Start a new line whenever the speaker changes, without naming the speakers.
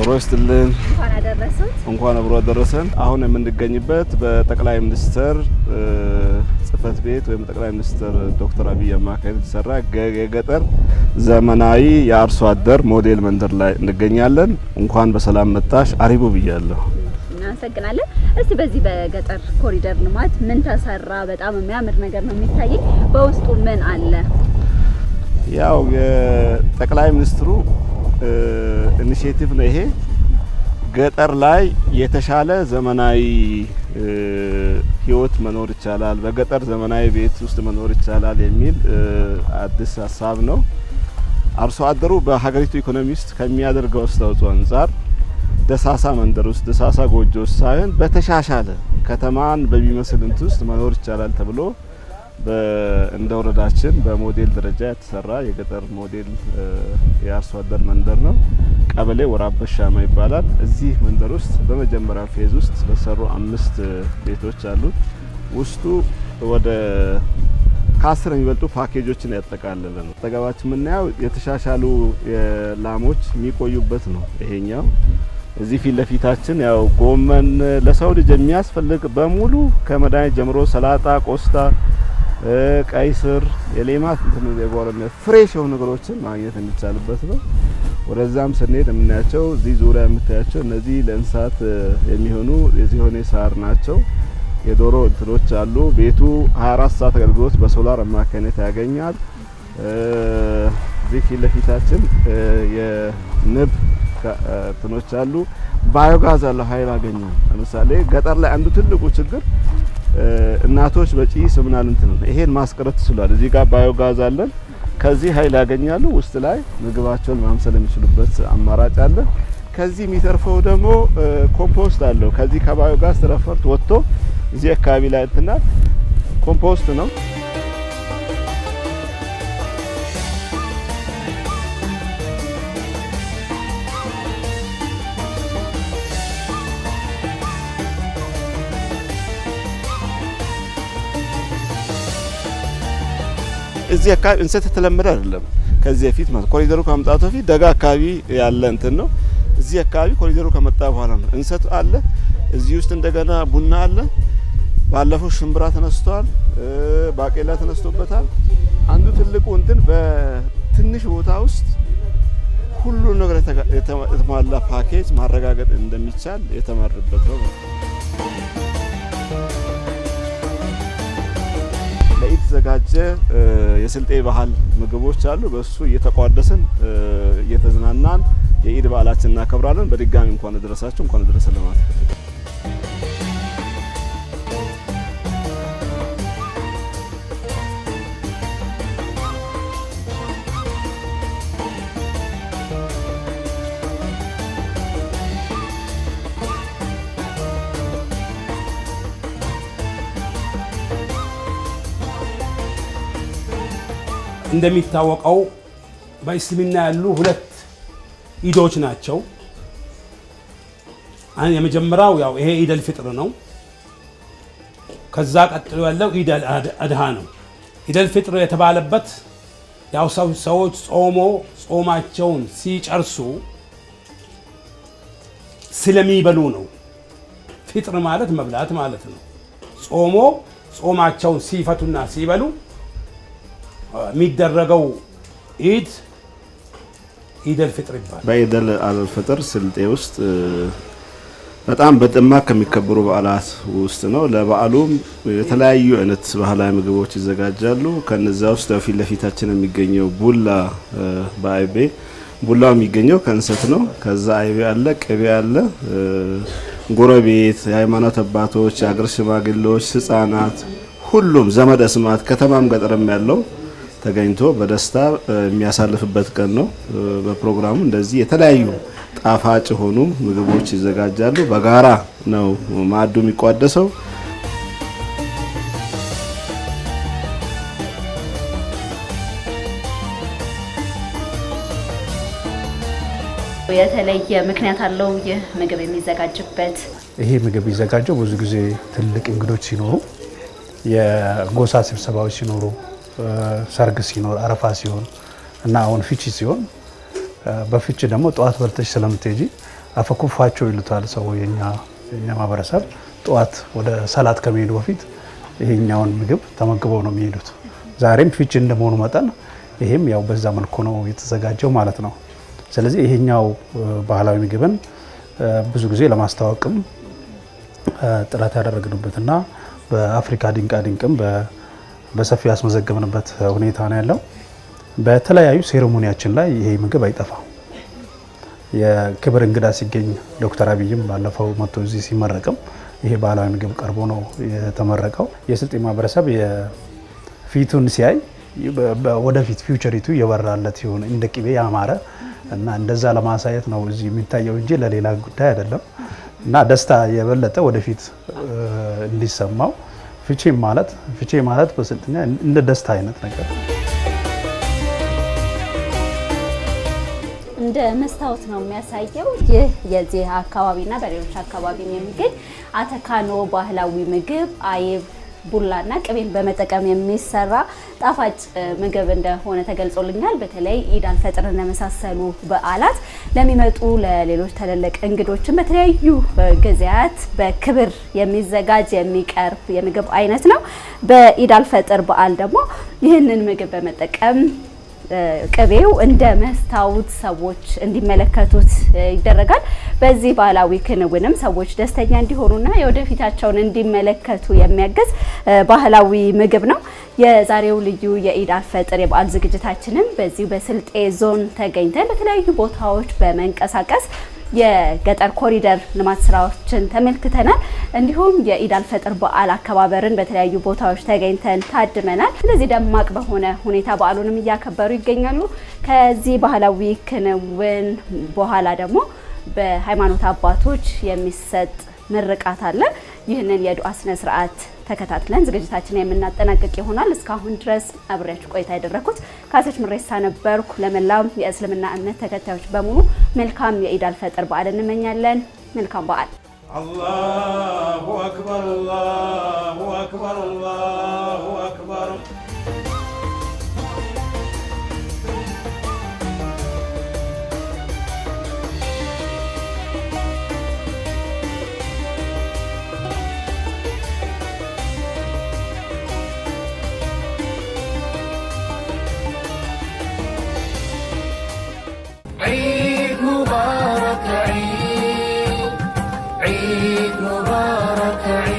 አብሮስትልን
እንኳን አብሮ አደረሰን።
አሁን የምንገኝበት በጠቅላይ ሚኒስትር ጽህፈት ቤት ወይም ጠቅላይ ሚኒስትር ዶክተር አብይ አማካኝ የተሰራ የገጠር ዘመናዊ የአርሶ አደር ሞዴል መንደር ላይ እንገኛለን። እንኳን በሰላም መጣሽ አሪቡ ብያለሁ።
እናመሰግናለን። እስቲ በዚህ በገጠር ኮሪደር ልማት ምን ተሰራ? በጣም የሚያምር ነገር ነው የሚታየኝ። በውስጡ ምን አለ?
ያው የጠቅላይ ሚኒስትሩ ኢኒሼቲቭ ነው ይሄ። ገጠር ላይ የተሻለ ዘመናዊ ህይወት መኖር ይቻላል፣ በገጠር ዘመናዊ ቤት ውስጥ መኖር ይቻላል የሚል አዲስ ሀሳብ ነው። አርሶ አደሩ በሀገሪቱ ኢኮኖሚ ውስጥ ከሚያደርገው አስተዋጽኦ አንጻር ደሳሳ መንደር ውስጥ ደሳሳ ጎጆ ውስጥ ሳይሆን በተሻሻለ ከተማን በሚመስል እንትን ውስጥ መኖር ይቻላል ተብሎ እንደ ወረዳችን በሞዴል ደረጃ የተሰራ የገጠር ሞዴል የአርሶ አደር መንደር ነው። ቀበሌ ወራበሻማ ይባላል። እዚህ መንደር ውስጥ በመጀመሪያው ፌዝ ውስጥ በሰሩ 5 ቤቶች አሉት። ውስጡ ወደ ከ10 የሚበልጡ ፓኬጆችን ያጠቃልላል ነው። አጠገባችን የምናየው የተሻሻሉ ላሞች የሚቆዩበት ነው። ይሄኛው እዚህ ፊት ለፊታችን ያው ጎመን ለሰው ልጅ የሚያስፈልግ በሙሉ ከመድኃኒት ጀምሮ ሰላጣ፣ ቆስታ፣ ቀይ ስር፣ የሌማት የጓሮነት ፍሬሽ የሆኑ ነገሮችን ማግኘት የሚቻልበት ነው። ወደዛም ስንሄድ የምናያቸው እዚህ ዙሪያ የምታያቸው እነዚህ ለእንስሳት የሚሆኑ የዚሆኔ ሳር ናቸው። የዶሮ እንትኖች አሉ። ቤቱ 24 ሰዓት አገልግሎት በሶላር አማካኝነት ያገኛል። እዚህ ፊት ለፊታችን የንብ እንትኖች አሉ። ባዮጋዝ አለው ኃይል አገኙ። ለምሳሌ ገጠር ላይ አንዱ ትልቁ ችግር እናቶች በጪስ ምናምን እንትን ነው። ይሄን ማስቀረት ይችላል። እዚህ ጋር ባዮጋዝ አለን። ከዚህ ኃይል ያገኛሉ። ውስጥ ላይ ምግባቸውን ማምሰል የሚችሉበት አማራጭ አለ። ከዚህ የሚተርፈው ደግሞ ኮምፖስት አለው። ከዚህ ከባዮጋዝ ተረፈርት ወጥቶ እዚህ አካባቢ ላይ እንትና ኮምፖስት ነው። እዚህ አካባቢ እንሰት ተለመደ አይደለም። ከዚህ በፊት ማለት ኮሪደሩ ከመምጣቱ በፊት ደጋ አካባቢ ያለ እንትን ነው። እዚህ አካባቢ ኮሪደሩ ከመጣ በኋላ ነው እንሰት አለ። እዚህ ውስጥ እንደገና ቡና አለ። ባለፈው ሽምብራ ተነስቷል፣ ባቄላ ተነስቶበታል። አንዱ ትልቁ እንትን በትንሽ ቦታ ውስጥ ሁሉ ነገር የተሟላ ፓኬጅ ማረጋገጥ እንደሚቻል የተማረበት ነው። የተዘጋጀ የስልጤ ባህል ምግቦች አሉ። በሱ እየተቋደስን እየተዝናናን የኢድ በዓላችን እናከብራለን። በድጋሚ እንኳን ደረሳችሁ እንኳን ደረሰን ለማለት
እንደሚታወቀው በእስልምና ያሉ 2 ኢዶች ናቸው። የመጀመሪያው ያው ይሄ ኢድ አልፍጥር ነው። ከዛ ቀጥሎ ያለው ኢድ አድሃ ነው። ኢድ አልፍጥር የተባለበት ያው ሰዎች ጾማቸውን ሲጨርሱ ስለሚበሉ ነው። ፍጥር ማለት መብላት ማለት ነው። ጾማቸውን ሲፈቱና ሲበሉ የሚደረገው ኢድ አልፍጥር ይባላል። በኢድ አልፍጥር ስልጤ ውስጥ በጣም በደማቅ ከሚከበሩ በዓላት ውስጥ ነው። ለበዓሉም የተለያዩ አይነት ባህላዊ ምግቦች ይዘጋጃሉ። ከነዛ ውስጥ ፊት ለፊታችን የሚገኘው ቡላ በአይቤ ቡላው የሚገኘው ከእንሰት ነው። ከዛ አይቤ አለ፣ ቅቤ አለ። ጎረቤት፣ የሃይማኖት አባቶች፣ የአገር ሽማግሌዎች፣ ህፃናት፣ ሁሉም ዘመድ አስማት ከተማም ገጠርም ያለው ተገኝቶ በደስታ የሚያሳልፍበት ቀን ነው። በፕሮግራሙ እንደዚህ የተለያዩ ጣፋጭ ሆኑ ምግቦች ይዘጋጃሉ። በጋራ ነው ማዕዱ የሚቋደሰው።
የተለየ ምክንያት አለው ይህ ምግብ የሚዘጋጅበት?
ይሄ ምግብ የሚዘጋጀው ብዙ ጊዜ ትልቅ እንግዶች ሲኖሩ፣ የጎሳ ስብሰባዎች ሲኖሩ፣ ሰርግ ሲኖር፣ አረፋ ሲሆን እና አሁን ፍቺ ሲሆን፣ በፍቺ ደግሞ ጠዋት በልተሽ ስለምትሄጂ አፈኩፋቸው ይሉታል ሰው የኛ ማህበረሰብ ጠዋት ወደ ሰላት ከመሄዱ በፊት ይሄኛውን ምግብ ተመግበው ነው የሚሄዱት። ዛሬም ፊች እንደመሆኑ መጠን ይሄም ያው በዛ መልኩ ነው የተዘጋጀው ማለት ነው። ስለዚህ ይሄኛው ባህላዊ ምግብን ብዙ ጊዜ ለማስተዋወቅም ጥረት ያደረግንበትና በአፍሪካ ድንቅም በሰፊው ያስመዘገብንበት ሁኔታ ነው ያለው። በተለያዩ ሴሬሞኒያችን ላይ ይሄ ምግብ አይጠፋም። የክብር እንግዳ ሲገኝ ዶክተር አብይም ባለፈው መጥቶ እዚህ ሲመረቅም ይሄ ባህላዊ ምግብ ቀርቦ ነው የተመረቀው። የስልጤ ማህበረሰብ የፊቱን ሲያይ ወደፊት ፊውቸሪቱ የበራለት ይሁን እንደ ቅቤ ያማረ እና እንደዛ ለማሳየት ነው እዚህ የሚታየው እንጂ ለሌላ ጉዳይ አይደለም። እና ደስታ የበለጠ ወደፊት እንዲሰማው ፍቼ ማለት በስልጥኛ እንደ ደስታ አይነት ነገር
እንደ መስታወት ነው የሚያሳየው። ይህ የዚህ አካባቢና በሌሎች አካባቢ የሚገኝ አተካኖ ባህላዊ ምግብ አይብ ቡላና ቅቤን በመጠቀም የሚሰራ ጣፋጭ ምግብ እንደሆነ ተገልጾልኛል። በተለይ ኢድ አልፈጥርን ለመሳሰሉ በዓላት ለሚመጡ ለሌሎች ተለለቅ እንግዶችን በተለያዩ ጊዜያት በክብር የሚዘጋጅ የሚቀርብ የምግብ አይነት ነው። በኢድ አልፈጥር በዓል ደግሞ ይህንን ምግብ በመጠቀም ቅቤው እንደ መስታወት ሰዎች እንዲመለከቱት ይደረጋል። በዚህ ባህላዊ ክንውንም ሰዎች ደስተኛ እንዲሆኑና የወደፊታቸውን እንዲመለከቱ የሚያግዝ ባህላዊ ምግብ ነው። የዛሬው ልዩ የኢድ አልፈጥር የበዓል ዝግጅታችንም በዚሁ በስልጤ ዞን ተገኝተን በተለያዩ ቦታዎች በመንቀሳቀስ የገጠር ኮሪደር ልማት ስራዎችን ተመልክተናል። እንዲሁም የኢድ አልፈጥር በዓል አከባበርን በተለያዩ ቦታዎች ተገኝተን ታድመናል። ስለዚህ ደማቅ በሆነ ሁኔታ በዓሉንም እያከበሩ ይገኛሉ። ከዚህ ባህላዊ ክንውን በኋላ ደግሞ በሃይማኖት አባቶች የሚሰጥ ምርቃት አለ። ይህንን የዱዓ ስነ ስርዓት ተከታትለን ዝግጅታችንን የምናጠናቀቅ ይሆናል። እስካሁን ድረስ አብሬያችሁ ቆይታ ያደረኩት ካሰች ምሬሳ ነበርኩ። ለመላው የእስልምና እምነት ተከታዮች በሙሉ መልካም የኢድ አልፈጥር በዓል እንመኛለን። መልካም በዓል። አላሁ አክበር አላሁ አክበር አላሁ አክበር።
عيد مبارك عيد مبارك عيد